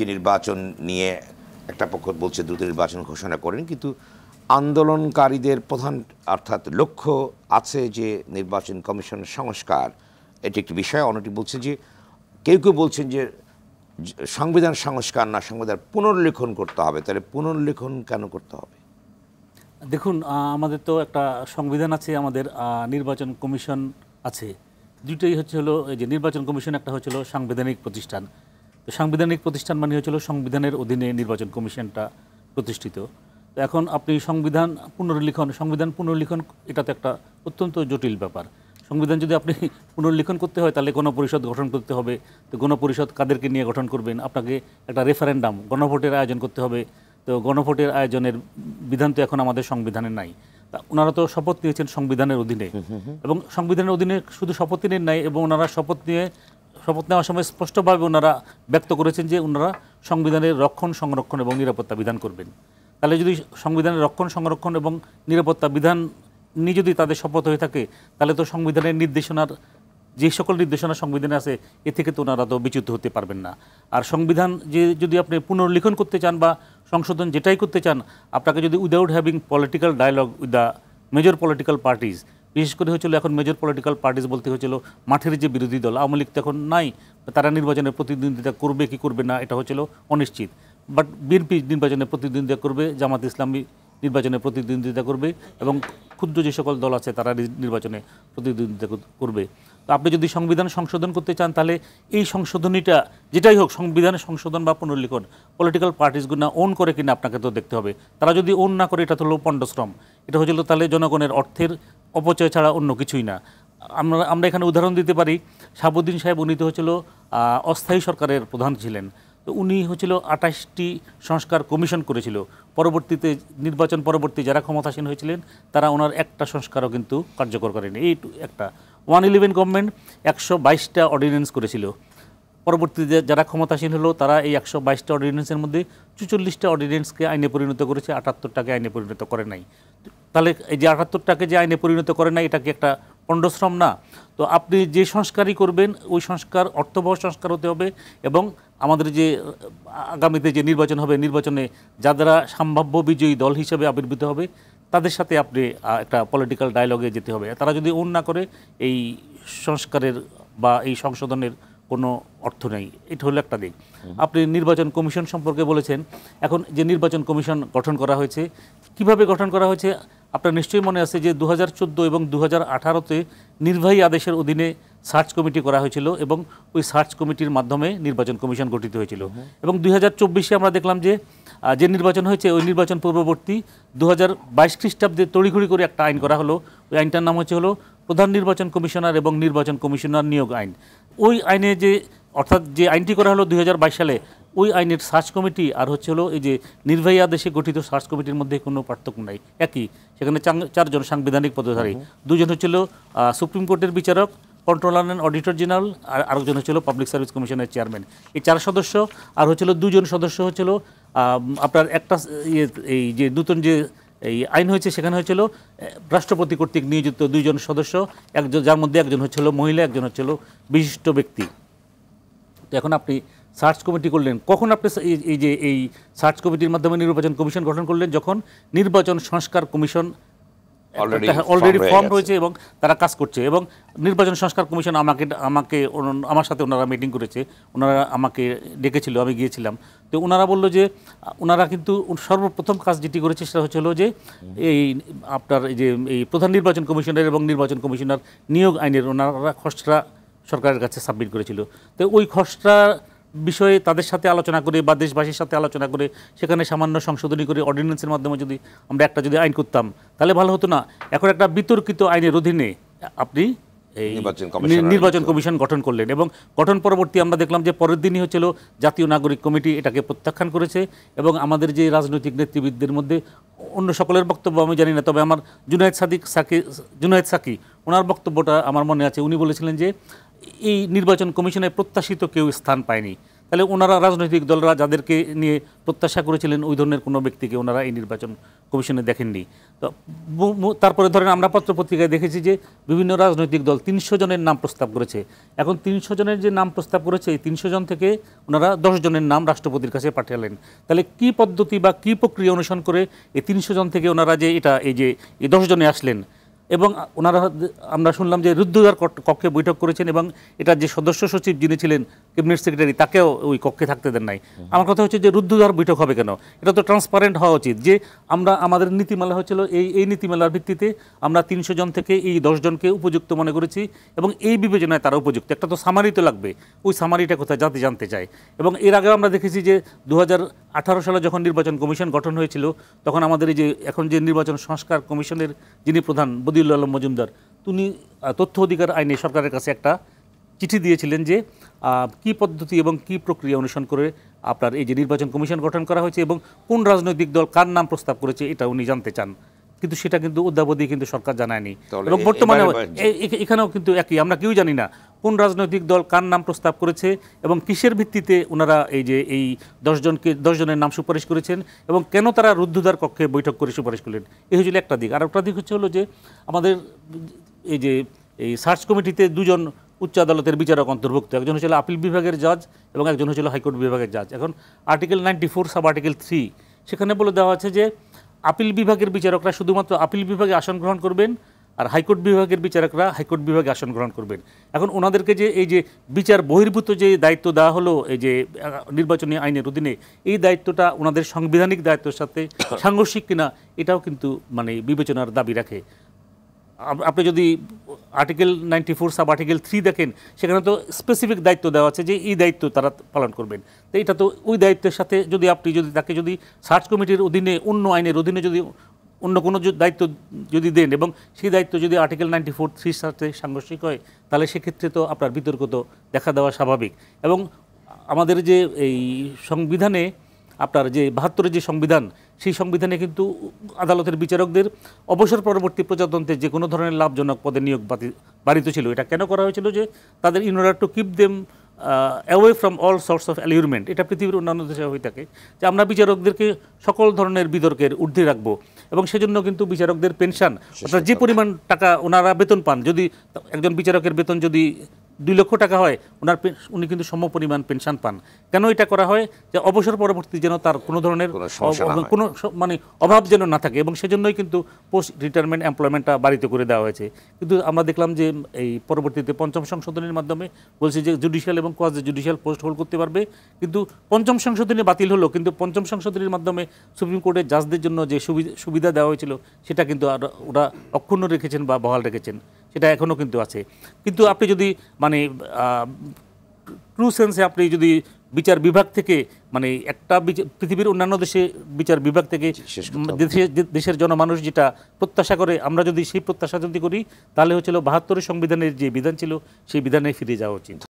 যে নির্বাচন নিয়ে একটা পক্ষ বলছে দ্রুত নির্বাচন ঘোষণা করেন, কিন্তু আন্দোলনকারীদের প্রধান অর্থাৎ লক্ষ্য আছে যে নির্বাচন কমিশন সংস্কার, এটি একটি বিষয়। অন্যটি বলছে যে কেউ কেউ বলছেন যে সংবিধান সংস্কার না, সংবিধান পুনর্লিখন করতে হবে। তাহলে পুনর্লিখন কেন করতে হবে? দেখুন, আমাদের তো একটা সংবিধান আছে, আমাদের নির্বাচন কমিশন আছে। দুটোই হলো এই যে নির্বাচন কমিশন একটা হচ্ছিল সাংবিধানিক প্রতিষ্ঠান। তো সাংবিধানিক প্রতিষ্ঠান মানে হচ্ছিল সংবিধানের অধীনে নির্বাচন কমিশনটা প্রতিষ্ঠিত। তো এখন আপনি সংবিধান পুনর্লিখন এটা তো একটা অত্যন্ত জটিল ব্যাপার। সংবিধান যদি আপনি পুনর্লিখন করতে হয় তাহলে গণপরিষদ গঠন করতে হবে। তো গণপরিষদ কাদেরকে নিয়ে গঠন করবেন? আপনাকে একটা রেফারেন্ডাম, গণভোটের আয়োজন করতে হবে। তো গণভোটের আয়োজনের বিধান তো এখন আমাদের সংবিধানে নাই। ওনারা তো শপথ নিয়েছেন সংবিধানের অধীনে, এবং সংবিধানের অধীনে শুধু শপথ নেন নাই, এবং ওনারা শপথ নেওয়ার সময় স্পষ্টভাবে ওনারা ব্যক্ত করেছেন যে ওনারা সংবিধানের রক্ষণ, সংরক্ষণ এবং নিরাপত্তা বিধান করবেন। তাহলে যদি সংবিধানের রক্ষণ, সংরক্ষণ এবং নিরাপত্তা বিধান নিয়ে যদি তাদের শপথ হয়ে থাকে, তাহলে তো সংবিধানের নির্দেশনার যে সকল নির্দেশনা সংবিধানে আছে এ থেকে তো ওনারা তো বিচ্যুত হতে পারবেন না। আর সংবিধান যদি আপনি পুনর্লিখন করতে চান বা সংশোধন যেটাই করতে চান, আপনাকে যদি without having political dialogue with the major political parties, বিশেষ করে হচ্ছিল এখন মেজর পলিটিক্যাল পার্টিজ বলতে হচ্ছিল মাঠের যে বিরোধী দল, আওয়ামী লীগ তো এখন নাই, তারা নির্বাচনে প্রতিদ্বন্দ্বিতা করবে কি করবে না এটা হচ্ছিল অনিশ্চিত। বাট বিএনপি নির্বাচনে প্রতিদ্বন্দ্বিতা করবে, জামাত ইসলামী নির্বাচনে প্রতিদ্বন্দ্বিতা করবে, এবং ক্ষুদ্র যে সকল দল আছে তারা নির্বাচনে প্রতিদ্বন্দ্বিতা করবে। তো আপনি যদি সংবিধান সংশোধন করতে চান, তাহলে এই সংশোধনীটা যেটাই হোক, সংবিধানের সংশোধন বা পুনর্লিখন, পলিটিক্যাল পার্টিসগুলো ওন করে কিনা আপনাকে তো দেখতে হবে। তারা যদি ওন না করে, এটা তো হলো পণ্ডশ্রম, এটা হচ্ছিল তাহলে জনগণের অর্থের অপচয় ছাড়া অন্য কিছুই না। আমরা এখানে উদাহরণ দিতে পারি, শাহাবুদ্দিন সাহেব উনি তো হচ্ছিল অস্থায়ী সরকারের প্রধান ছিলেন। তো উনি হচ্ছিল 28টি সংস্কার কমিশন করেছিল। পরবর্তীতে নির্বাচন পরবর্তী যারা ক্ষমতাসীন হয়েছিলেন তারা ওনার একটা সংস্কারও কিন্তু কার্যকর করেনি। এই একটা 111 গভর্নমেন্ট 122টা অর্ডিন্যান্স করেছিল। পরবর্তীতে যারা ক্ষমতাসীন হলো তারা এই 122টা অর্ডিন্যান্সের মধ্যে 44টা অর্ডিন্যান্সকে আইনে পরিণত করেছে, 78টাকে আইনে পরিণত করে নাই। তাহলে এই যে 78টাকে যে আইনে পরিণত করে নাই, এটা কি একটা পণ্ডশ্রম না? তো আপনি যে সংস্কারই করবেন ওই সংস্কার অর্থবহ সংস্কার হতে হবে, এবং আমাদের যে আগামীতে যে নির্বাচন হবে, নির্বাচনে যারা সম্ভাব্য বিজয়ী দল হিসেবে আবির্ভূত হবে তাদের সাথে আপনি একটা পলিটিক্যাল ডায়ালগে যেতে হবে। তারা যদি ওন না করে, এই সংস্কারের বা এই সংশোধনের কোনো অর্থ নেই। এটা হলো একটা দিক। আপনি নির্বাচন কমিশন সম্পর্কে বলেছেন। এখন যে নির্বাচন কমিশন গঠন করা হয়েছে, কিভাবে গঠন করা হয়েছে আপনার নিশ্চয়ই মনে আছে যে 2014 এবং 2018-তে নির্বাহী আদেশের অধীনে সার্চ কমিটি করা হয়েছিল, এবং ওই সার্চ কমিটির মাধ্যমে নির্বাচন কমিশন গঠিত হয়েছিল। এবং 2024-এ আমরা দেখলাম যে নির্বাচন হয়েছে ওই নির্বাচন পূর্ববর্তী 2022 খ্রিস্টাব্দে তড়িঘড়ি করে একটা আইন করা হলো। ওই আইনটার নাম হলো প্রধান নির্বাচন কমিশনার এবং নির্বাচন কমিশনার নিয়োগ আইন। ওই আইনে অর্থাৎ যে আইনটি করা হলো 2022 সালে, ওই আইনের সার্চ কমিটি আর হলো এই যে নির্বাহী আদেশে গঠিত সার্চ কমিটির মধ্যে কোনো পার্থক্য নাই, একই। সেখানে 4জন সাংবিধানিক পদধারী, 2জন হচ্ছিল সুপ্রিম কোর্টের বিচারক, কন্ট্রোলার অ্যান্ড অডিটর জেনারেল, আর আরেকজন হচ্ছিল পাবলিক সার্ভিস কমিশনের চেয়ারম্যান। এই 4 সদস্য, আর 2জন সদস্য হচ্ছিল আপনার একটা এই যে নতুন যে এই আইন হয়েছে সেখানে হচ্ছিল রাষ্ট্রপতি কর্তৃক নিয়োজিত 2জন সদস্য, একজন যার মধ্যে একজন হচ্ছিল মহিলা, একজন হচ্ছিল বিশিষ্ট ব্যক্তি। তো এখন আপনি সার্চ কমিটি করলেন কখন? আপনি এই সার্চ কমিটির মাধ্যমে নির্বাচন কমিশন গঠন করলেন যখন নির্বাচন সংস্কার কমিশন অলরেডি ফর্ম রয়েছে এবং তারা কাজ করছে। এবং নির্বাচন সংস্কার কমিশন আমার সাথে ওনারা মিটিং করেছে, ওনারা আমাকে ডেকেছিল, আমি গিয়েছিলাম। তো ওনারা বললো যে ওনারা কিন্তু সর্বপ্রথম কাজ যেটি করেছে সেটা হচ্ছিল যে এই আপনার এই প্রধান নির্বাচন কমিশনার এবং নির্বাচন কমিশনার নিয়োগ আইনের ওনারা খসড়া সরকারের কাছে সাবমিট করেছিল। তো ওই খসড়া বিষয়ে তাদের সাথে আলোচনা করে বা দেশবাসীর সাথে আলোচনা করে সেখানে সামান্য সংশোধনী করে অর্ডিন্যান্সের মাধ্যমে আমরা একটা আইন করতাম তাহলে ভালো হতো না? এখন একটা বিতর্কিত আইনের অধীনে আপনি এই নির্বাচন কমিশন গঠন করলেন, এবং গঠন পরবর্তী আমরা দেখলাম যে পরের দিনই হচ্ছিল জাতীয় নাগরিক কমিটি এটাকে প্রত্যাখ্যান করেছে। এবং আমাদের যে রাজনৈতিক নেতৃবৃন্দের মধ্যে অন্য সকলের বক্তব্য আমি জানি না, তবে আমার জুনায়েদ সাকি ওনার বক্তব্যটা আমার মনে আছে। উনি বলেছিলেন যে এই নির্বাচন কমিশনে প্রত্যাশিত কেউ স্থান পায়নি। তাহলে ওনারা রাজনৈতিক দলরা যাদেরকে নিয়ে প্রত্যাশা করেছিলেন ওই ধরনের কোনো ব্যক্তিকে ওনারা এই নির্বাচন কমিশনে দেখেননি। তো তারপরে ধরেন আমরা পত্রপত্রিকায় দেখেছি যে বিভিন্ন রাজনৈতিক দল 300 জনের নাম প্রস্তাব করেছে। এখন 300 জনের যে নাম প্রস্তাব করেছে এই 300 জন থেকে ওনারা 10 জনের নাম রাষ্ট্রপতির কাছে পাঠালেন। তাহলে কি পদ্ধতি বা কি প্রক্রিয়া অনুসরণ করে এই 300 জন থেকে ওনারা যে এই 10 জনে আসলেন, এবং ওনারা আমরা শুনলাম যে রুদ্ধদ্বার কক্ষে বৈঠক করেছেন এবং এটা যে সদস্য সচিব যিনি ছিলেন ক্যাবিনেট সেক্রেটারি তাকেও ওই কক্ষে থাকতে দেন নাই। আমার কথা হচ্ছে যে রুদ্ধদ্বার বৈঠক হবে কেন? এটা তো ট্রান্সপারেন্ট হওয়া উচিত যে আমাদের নীতিমালা হচ্ছিল এই নীতিমালার ভিত্তিতে আমরা 300 জন থেকে এই 10 জনকে উপযুক্ত মনে করেছি এবং এই বিবেচনায় তারা উপযুক্ত। একটা তো সামারি তো লাগবে, ওই সামারিটা কোথায় জাতি জানতে চায়। এবং এর আগেও আমরা দেখেছি যে 2018 সালে যখন নির্বাচন কমিশন গঠন হয়েছিল তখন আমাদের এই যে এখন যে নির্বাচন সংস্কার কমিশনের যিনি প্রধান বদিউল আলম মজুমদার, তিনি তথ্য অধিকার আইনে সরকারের কাছে একটা চিঠি দিয়েছিলেন যে কি পদ্ধতি এবং কি প্রক্রিয়া অনুসরণ করে আপনার এই যে নির্বাচন কমিশন গঠন করা হয়েছে এবং কোন রাজনৈতিক দল কার নাম প্রস্তাব করেছে এটা উনি জানতে চান। কিন্তু সেটা কিন্তু অদ্যাবধি কিন্তু সরকার জানায়নি। এবং বর্তমানে এখানেও কিন্তু একই, আমরা কেউ জানি না কোন রাজনৈতিক দল কার নাম প্রস্তাব করেছে এবং কিসের ভিত্তিতে ওনারা এই 10 জনের নাম সুপারিশ করেছেন এবং কেন তারা রুদ্ধদ্বার কক্ষে বৈঠক করে সুপারিশ করলেন। এই হচ্ছিল একটা দিক। আর একটা দিক হলো যে আমাদের এই সার্চ কমিটিতে 2 জন উচ্চ আদালতের বিচারক অন্তর্ভুক্ত, একজন হচ্ছিল আপিল বিভাগের জাজ এবং একজন হচ্ছিল হাইকোর্ট বিভাগের জাজ। এখন আর্টিকেল 94 সাব আর্টিকেল 3 সেখানে বলে দেওয়া আছে যে আপিল বিভাগের বিচারকরা শুধুমাত্র আপিল বিভাগে আসন গ্রহণ করবেন আর হাইকোর্ট বিভাগের বিচারকরা হাইকোর্ট বিভাগে আসন গ্রহণ করবেন। এখন ওনাদেরকে যে এই যে বিচার বহির্ভূত যে দায়িত্ব দেওয়া হলো এই যে নির্বাচনী আইনের অধীনে, এই দায়িত্বটা ওনাদের সাংবিধানিক দায়িত্বের সাথে সাংঘর্ষিক কিনা এটাও কিন্তু মানে বিবেচনার দাবি রাখে। আপনি যদি আর্টিকেল 94 সাব আর্টিকেল 3 দেখেন সেখানে তো স্পেসিফিক দায়িত্ব দেওয়া আছে যে এই দায়িত্ব তারা পালন করবেন। তো এটা তো ওই দায়িত্বের সাথে যদি আপনি তাকে সার্চ কমিটির অধীনে অন্য আইনের অধীনে যদি অন্য কোনো দায়িত্ব যদি দেন এবং সেই দায়িত্ব যদি আর্টিকেল 94(3) সাথে সাংঘর্ষিক হয় তাহলে সেক্ষেত্রে তো আপনার বিতর্ক তো দেখা দেওয়া স্বাভাবিক। এবং আমাদের যে এই সংবিধানে আপনার যে 72-এর যে সংবিধান, সেই সংবিধানে কিন্তু আদালতের বিচারকদের অবসর পরবর্তী প্রজাতন্ত্রে যে কোনো ধরনের লাভজনক পদে নিয়োগ বাড়িত ছিল। এটা কেন করা হয়েছিল? যে তাদের in order to keep them away from all sorts of allurement. এটা পৃথিবীর অন্যান্য দেশে হয়ে থাকে যে আমরা বিচারকদেরকে সকল ধরনের বিতর্কের ঊর্ধ্বে রাখবো এবং সেজন্য কিন্তু বিচারকদের পেনশন অর্থাৎ যে পরিমাণ টাকা ওনারা বেতন পান, যদি একজন বিচারকের বেতন যদি 2 লক্ষ টাকা হয় উনি কিন্তু সম পরিমাণ পেনশন পান। কেন এটা করা হয়? যে অবসর পরবর্তী যেন তার কোনো ধরনের কোনো মানে অভাব যেন না থাকে এবং সেজন্যই কিন্তু পোস্ট রিটায়ারমেন্ট এমপ্লয়মেন্টটা বাড়িতে করে দেওয়া হয়েছে। কিন্তু আমরা দেখলাম যে এই পরবর্তীতে 5ম সংশোধনীর মাধ্যমে বলছে যে জুডিশিয়াল এবং কোয়াজি জুডিশিয়াল পোস্ট হোল্ড করতে পারবে, কিন্তু 5ম সংশোধনী বাতিল হলো। কিন্তু 5ম সংশোধনীর মাধ্যমে সুপ্রিম কোর্টের জাজদের জন্য যে সুবিধা দেওয়া হয়েছিল সেটা কিন্তু ওরা অক্ষুণ্ণ রেখেছেন বা বহাল রেখেছেন, সেটা এখনও কিন্তু আছে। কিন্তু আপনি যদি মানে ট্রু সেন্সে আপনি যদি বিচার বিভাগ থেকে মানে একটা পৃথিবীর অন্যান্য দেশে বিচার বিভাগ থেকে দেশের জনমানুষ যেটা প্রত্যাশা করে, আমরা যদি সেই প্রত্যাশা যদি করি তাহলে হচ্ছিল 72-এর সংবিধানের যে বিধান ছিল সেই বিধানে ফিরে যাওয়া উচিত।